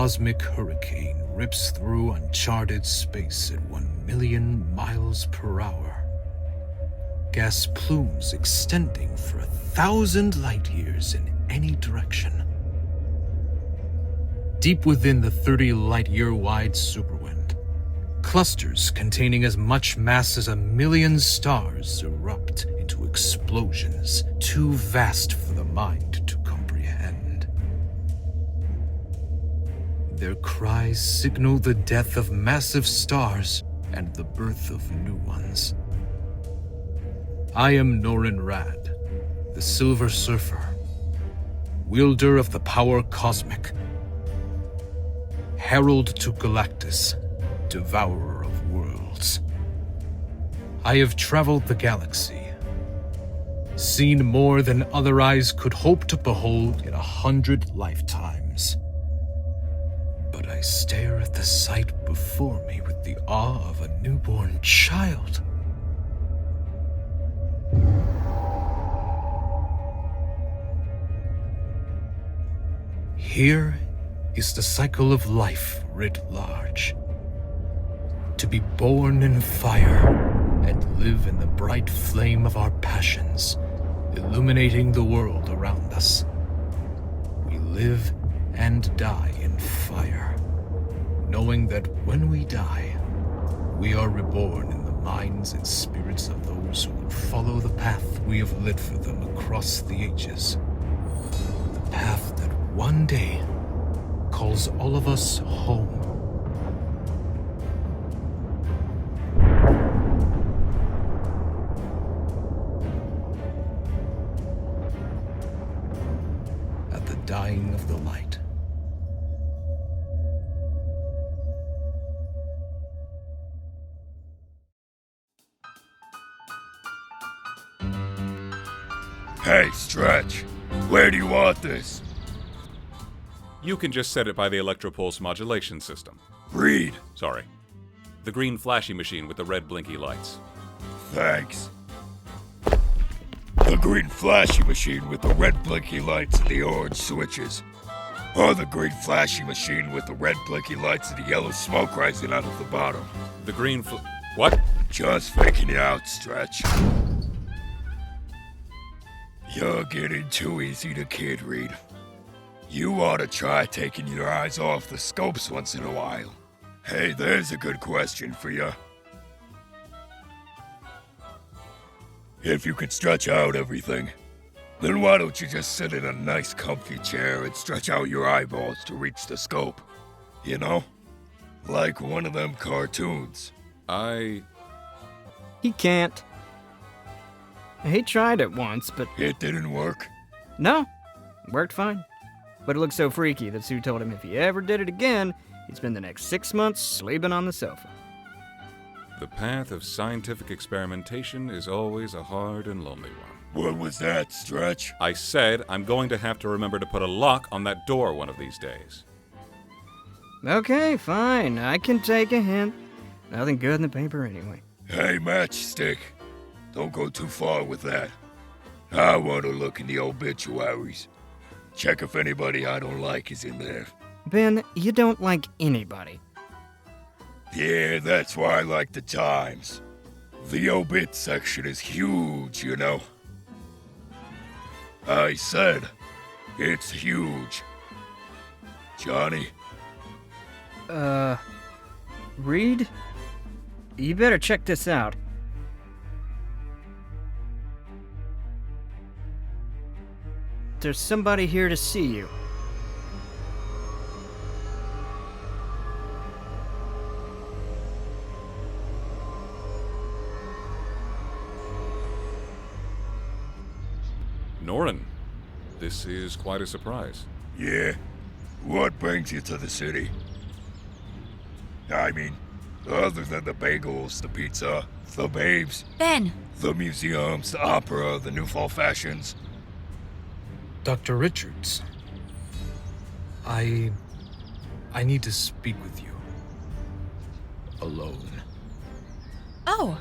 cosmic hurricane rips through uncharted space at 1,000,000 miles per hour. Gas plumes extending for 1,000 light years in any direction. Deep within the 30 light-year wide superwind, clusters containing as much mass as 1,000,000 stars erupt into explosions too vast for the mind to comprehend. Their cries signal the death of massive stars and the birth of new ones. I am Norin Rad, the Silver Surfer, wielder of the power cosmic, herald to Galactus, devourer of worlds. I have traveled the galaxy, seen more than other eyes could hope to behold in 100 lifetimes. But I stare at the sight before me with the awe of a newborn child. Here is the cycle of life writ large. To be born in fire and live in the bright flame of our passions, illuminating the world around us. We live and die in fire, knowing that when we die, we are reborn in the minds and spirits of those who will follow the path we have lit for them across the ages. The path that one day calls all of us home. At the dying of the light. Hey, Stretch, where do you want this? You can just set it by the electropulse modulation system. Read. Sorry. The green flashy machine with the red blinky lights. Thanks. The green flashy machine with the red blinky lights and the orange switches. Or the green flashy machine with the red blinky lights and the yellow smoke rising out of the bottom. The green What? Just faking it out, Stretch. You're getting too easy to kid read. You ought to try taking your eyes off the scopes once in a while. Hey, there's a good question for you. If you could stretch out everything, then why don't you just sit in a nice comfy chair and stretch out your eyeballs to reach the scope? You know? Like one of them cartoons. He can't. He tried it once, but... It didn't work? No, it worked fine. But it looked so freaky that Sue told him if he ever did it again, he'd spend the next 6 months sleeping on the sofa. The path of scientific experimentation is always a hard and lonely one. What was that, Stretch? I said I'm going to have to remember to put a lock on that door one of these days. Okay, fine. I can take a hint. Nothing good in the paper anyway. Hey, Matchstick. Don't go too far with that. I want to look in the obituaries. Check if anybody I don't like is in there. Ben, you don't like anybody. Yeah, that's why I like the Times. The obit section is huge, you know. I said, it's huge. Johnny? Reed? You better check this out. There's somebody here to see you. Norin, this is quite a surprise. Yeah? What brings you to the city? I mean, other than the bagels, the pizza, the babes, Ben! the museums, the opera, the new fall fashions. Dr. Richards, I need to speak with you. Alone. Oh.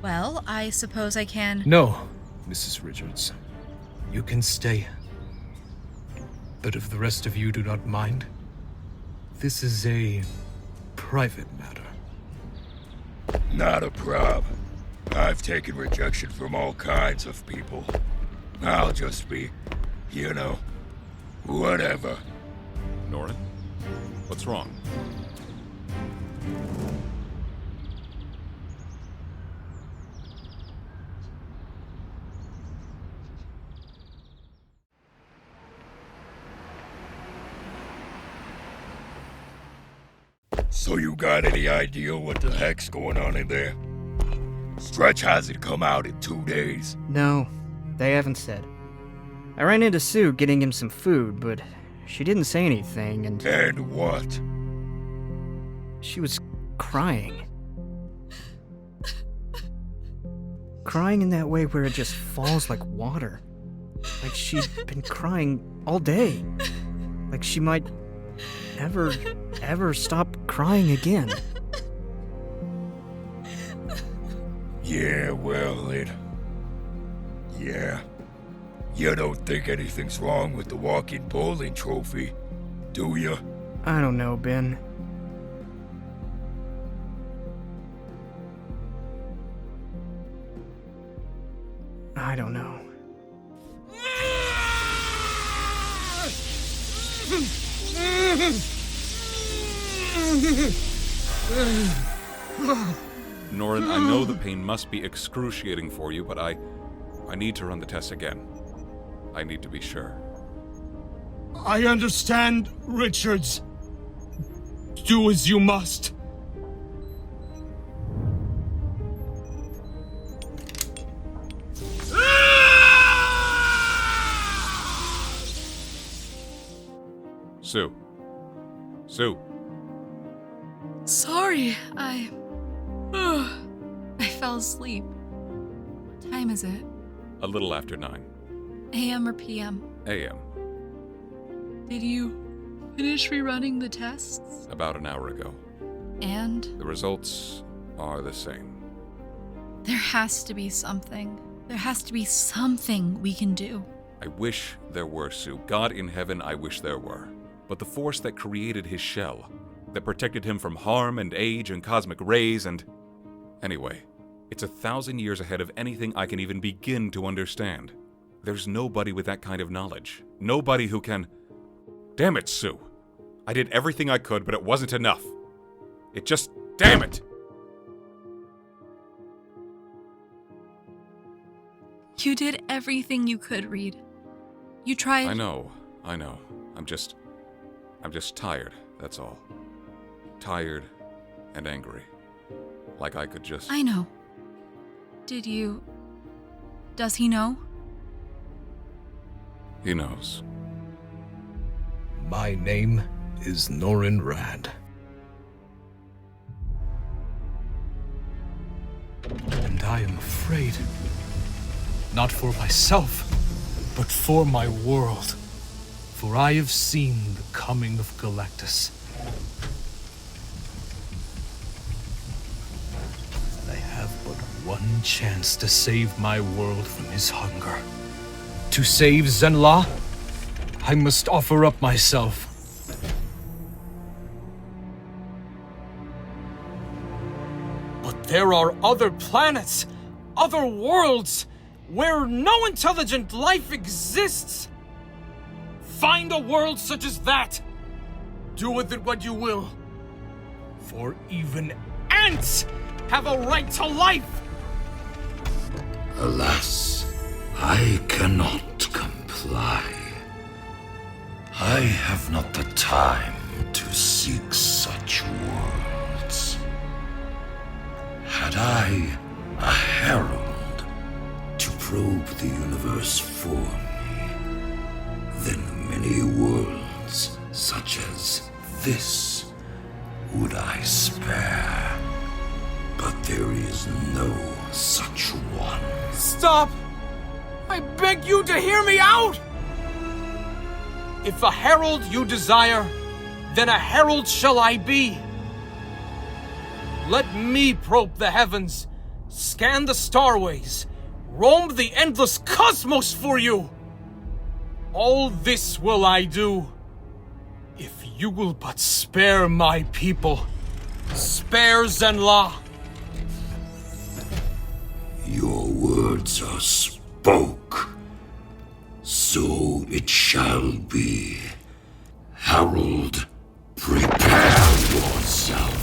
Well, I suppose I can... No, Mrs. Richards. You can stay. But if the rest of you do not mind, This is a private matter. Not a prob. I've taken rejection from all kinds of people. I'll just be, whatever. Norin? What's wrong? So you got any idea what the heck's going on in there? Stretch hasn't come out in 2 days. No, they haven't said. I ran into Sue getting him some food, but she didn't say anything, and And what? she was crying. Crying in that way where it just falls like water. Like she'd been crying all day. Like she might never, ever stop crying again. Yeah, well, Yeah. You don't think anything's wrong with the walking bowling trophy, do you? I don't know, Ben. I don't know. Norin, I know the pain must be excruciating for you, but I need to run the test again. I need to be sure. I understand, Richards. Do as you must. Sue. Sue. Sorry, I fell asleep. What time is it? A little after 9 AM or PM? a.m. Did you finish rerunning the tests? About an hour ago. And? The results are the same. There has to be something. There has to be something we can do. I wish there were, Sue. God in heaven, I wish there were. But the force that created his shell, that protected him from harm and age and cosmic rays and... Anyway, it's 1,000 years ahead of anything I can even begin to understand. There's nobody with that kind of knowledge. Nobody who can... Damn it, Sue. I did everything I could, but it wasn't enough. It just... Damn it! You did everything you could, Reed. You tried... I know. I'm just tired, that's all. Tired and angry. Like I could just... I know. Did you... Does he know? He knows. My name is Norin Rad. And I am afraid. Not for myself, but for my world. For I have seen the coming of Galactus. And I have but one chance to save my world from his hunger. To save Zenla, I must offer up myself. But there are other planets, other worlds, where no intelligent life exists. Find a world such as that. Do with it what you will. For even ants have a right to life. Alas, I cannot comply. I have not the time to seek such worlds. Had I a herald to probe the universe for me, then many worlds such as this would I spare. But there is no such one. Stop! I beg you to hear me out! If a herald you desire, then a herald shall I be. Let me probe the heavens, scan the starways, roam the endless cosmos for you. All this will I do, If you will but spare my people, spare Zenla. Your words are spoke. So it shall be. Harold, prepare yourself.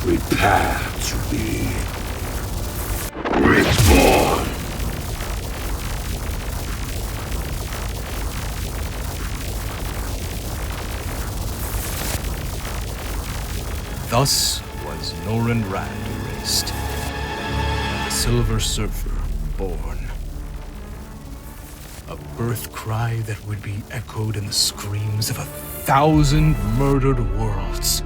Prepare to be reborn. Thus was Norrin Rad erased, and the Silver Surfer born. A birth cry that would be echoed in the screams of 1,000 murdered worlds.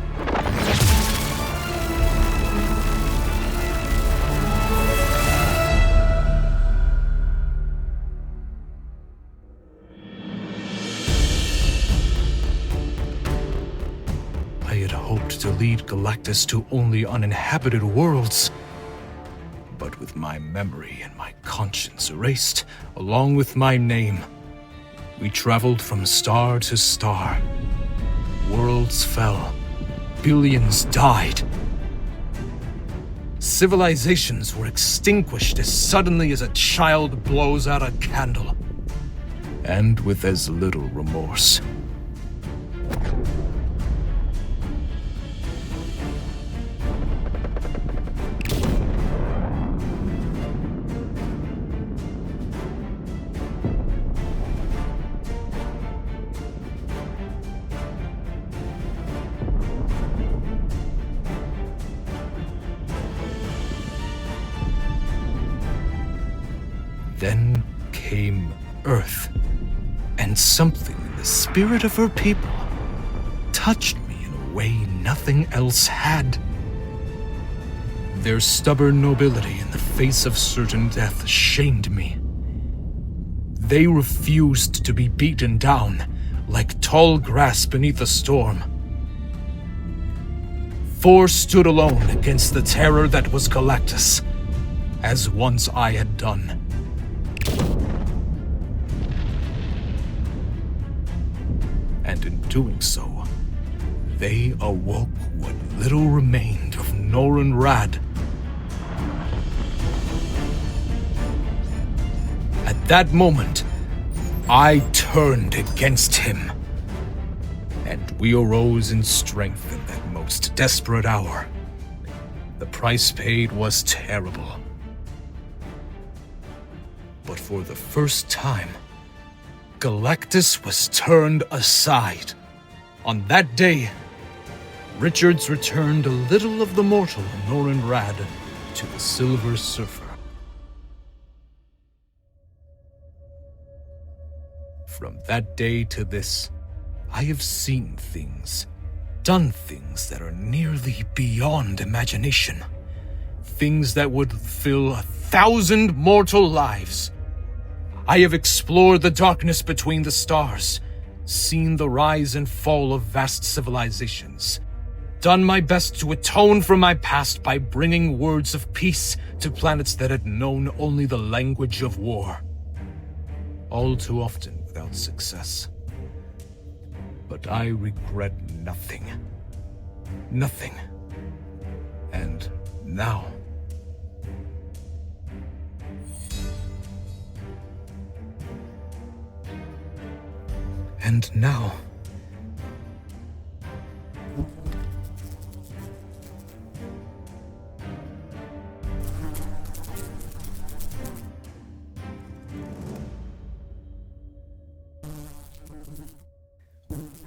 I had hoped to lead Galactus to only uninhabited worlds. But with my memory and my conscience erased, along with my name, we traveled from star to star. Worlds fell. Billions died. Civilizations were extinguished as suddenly as a child blows out a candle. And with as little remorse. Then came Earth, and something in the spirit of her people touched me in a way nothing else had. Their stubborn nobility in the face of certain death shamed me. They refused to be beaten down like tall grass beneath a storm. Four stood alone against the terror that was Galactus, as once I had done. And in doing so, they awoke what little remained of Norrin Rad. At that moment, I turned against him, and we arose in strength in that most desperate hour. The price paid was terrible. But for the first time, Galactus was turned aside. On that day, Richards returned a little of the mortal Norrin Rad to the Silver Surfer. From that day to this, I have seen things, done things that are nearly beyond imagination. Things that would fill 1,000 mortal lives. I have explored the darkness between the stars, seen the rise and fall of vast civilizations, done my best to atone for my past by bringing words of peace to planets that had known only the language of war. All too often without success. But I regret nothing. Nothing. And now... And now...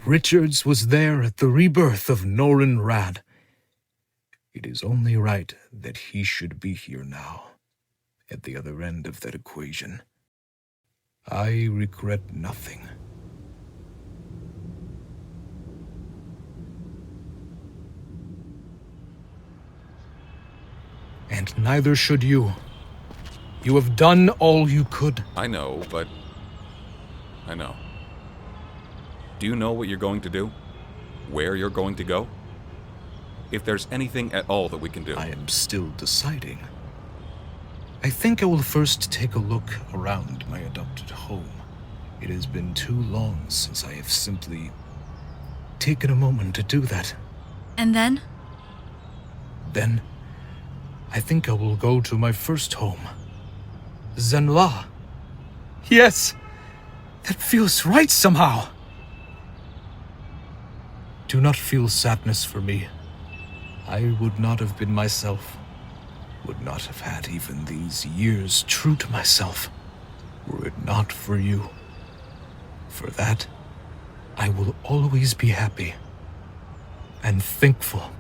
Richards was there at the rebirth of Norrin Rad. It is only right that he should be here now, at the other end of that equation. I regret nothing. And neither should you. You have done all you could. I know, but... I know. Do you know what you're going to do? Where you're going to go? If there's anything at all that we can do. I am still deciding. I think I will first take a look around my adopted home. It has been too long since I have simply taken a moment to do that. And then? Then, I think I will go to my first home. Zenla. Yes, that feels right somehow. Do not feel sadness for me. I would not have been myself, would not have had even these years true to myself, were it not for you. For that, I will always be happy and thankful.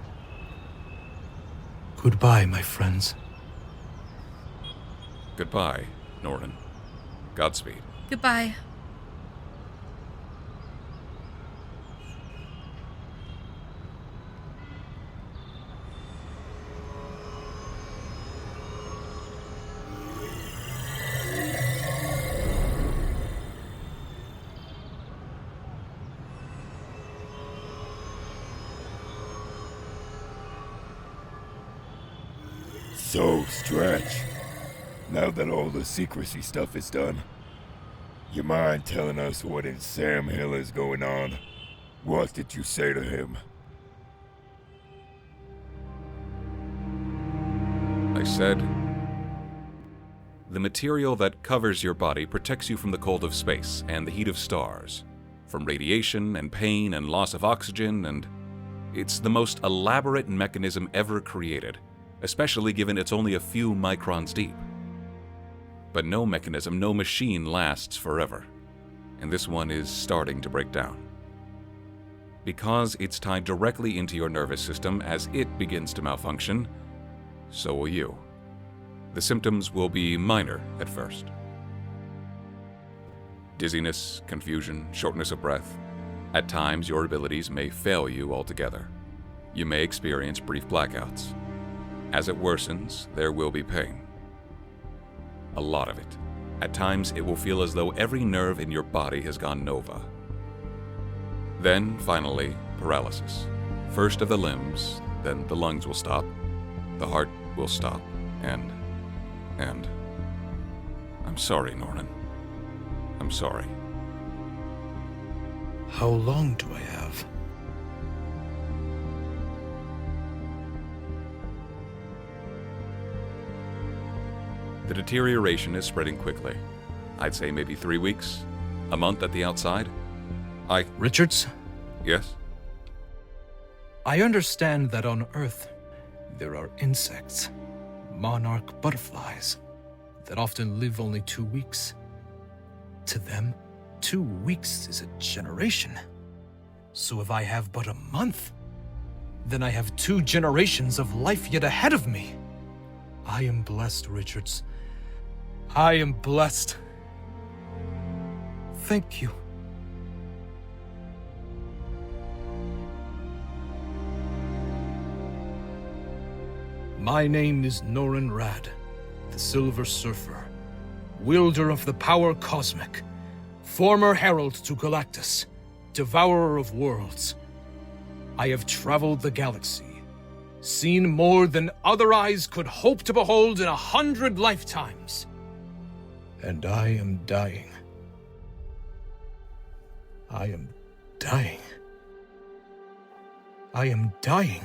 Goodbye, my friends. Goodbye, Norrin. Godspeed. Goodbye. So, Stretch, now that all the secrecy stuff is done, you mind telling us what in Sam Hill is going on? What did you say to him? I said, the material that covers your body protects you from the cold of space and the heat of stars, from radiation and pain and loss of oxygen, and it's the most elaborate mechanism ever created, especially given it's only a few microns deep. But no mechanism, no machine lasts forever, and this one is starting to break down. Because it's tied directly into your nervous system, as it begins to malfunction, so will you. The symptoms will be minor at first. Dizziness, confusion, shortness of breath. At times, your abilities may fail you altogether. You may experience brief blackouts. As it worsens, there will be pain. A lot of it. At times, it will feel as though every nerve in your body has gone nova. Then, finally, paralysis. First of the limbs, then the lungs will stop, the heart will stop, and... I'm sorry, Norrin. I'm sorry. How long do I have? The deterioration is spreading quickly. I'd say maybe 3 weeks, a month at the outside. Richards? Yes? I understand that on Earth, there are insects, monarch butterflies, that often live only 2 weeks. To them, 2 weeks is a generation. So if I have but a month, then I have 2 generations of life yet ahead of me. I am blessed, Richards. I am blessed. Thank you. My name is Norrin Rad, the Silver Surfer, wielder of the power cosmic, former herald to Galactus, devourer of worlds. I have traveled the galaxy, seen more than other eyes could hope to behold in 100 lifetimes. And I am dying. I am dying. I am dying.